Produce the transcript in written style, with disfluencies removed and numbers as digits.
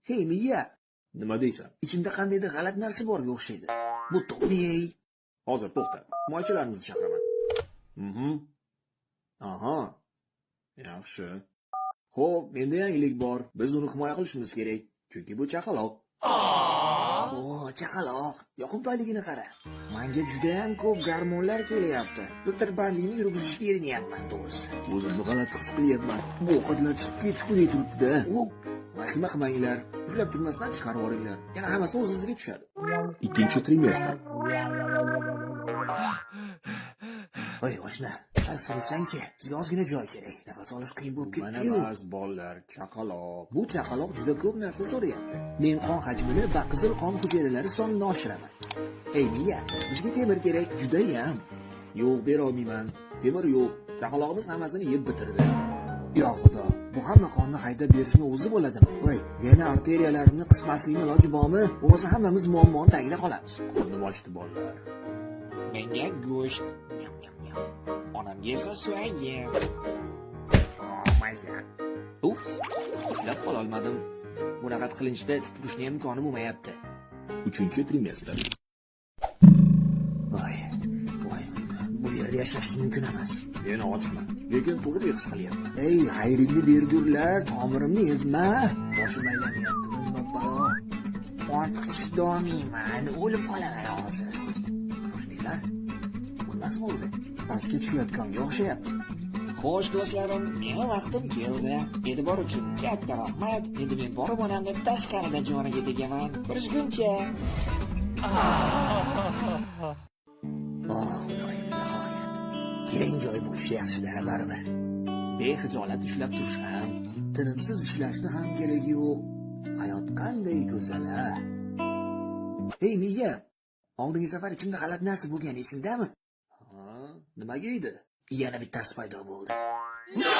Hey miya, Nima deysan? ichimda qandaydir g'alati narsa borga o'xshaydi. Bu to'g'ri. Hozir to'xta. Himoyachilarimizni chaqiraman. Aha. Yaxshi. Xo'p, menda yangilik bor. Biz uni himoya qilishimiz kerak. Chunki bu chaqaloq. O, chaqaloq, yoqimtoyligini qara. Menga juda ham ko'p gormonlar kelyapti. Doktor Barlini yurgizishga erinyapman, to'g'risi. O'zimni g'alati his qilyapman. Bu ovqatlar chiqib ketib turibdi-da. Vahima qilmanglar. Ushlab turmasdan chiqarib yuboringlar. Yana hammasi o'z-o'ziga tushadi. Ikkinchi trimestr. Voy, oshna, sal sursang-chi. Bizga ozgina joy kerak. Nafas olish qiyin bo'lib ketdi-yu. Mana bas bolalar, chaqaloq. Bu chaqaloq juda ko'p narsa so'rayapti. Men qon hajmini va qizil qon hujayralari sonini oshiraman. Ey miya, bizga temir kerak, judayam. Yo'q, bera olmayman. Temir yo'q. Chaqalog'imiz hammasini yeb bitirdi. Yo xudo, bu hamma qonni haydab berishni o'zi bo'ladimi? Voy, yana arteriyalarimni qismaslikni iloji bormi? Bo'lmasa hammamiz muammoning tagida qolamiz. Qornim ochdi bolalar. Menga go'sht. Onamga esa suyak. Mayza. Ups, ushlab qololmadim. Bunaqa qilinchda tutishni imkoni bo'lmayapti. Uchinchi trimestr. Voy, bu yerda yashash mumkin emas. Men ochman, lekin to'g'ri his qilyapman. Ey, xayringni bergurlar, tomirimni ezma. Boshim aylanyapti, nima balo. Ortiq chidolmayman, o'lib qolaman hozir. Qo'shnilar, bu nima bo'ldi? Pastga tushayotganga o'xshayapti. Xo'sh do'stlarim, meni vaqtim keldi. E'tibor uchun katta rahmat. Endi men borib onamni tashqarida joniga tegaman. Ko'rishguncha. Xudoyim, nihoyat. Keng joy bo'lishi yaxshi-da, baribir. Bexijolat ushlab turish ham, tinimsiz ishlashni ham keragi yo'q. Hayot qanday go'zal-a. Hey miya, oldingi safar ichimda g'alati narsa bo'lgan esingdami? Nimaga edi? Yana bittasi paydo bo'ldi. No!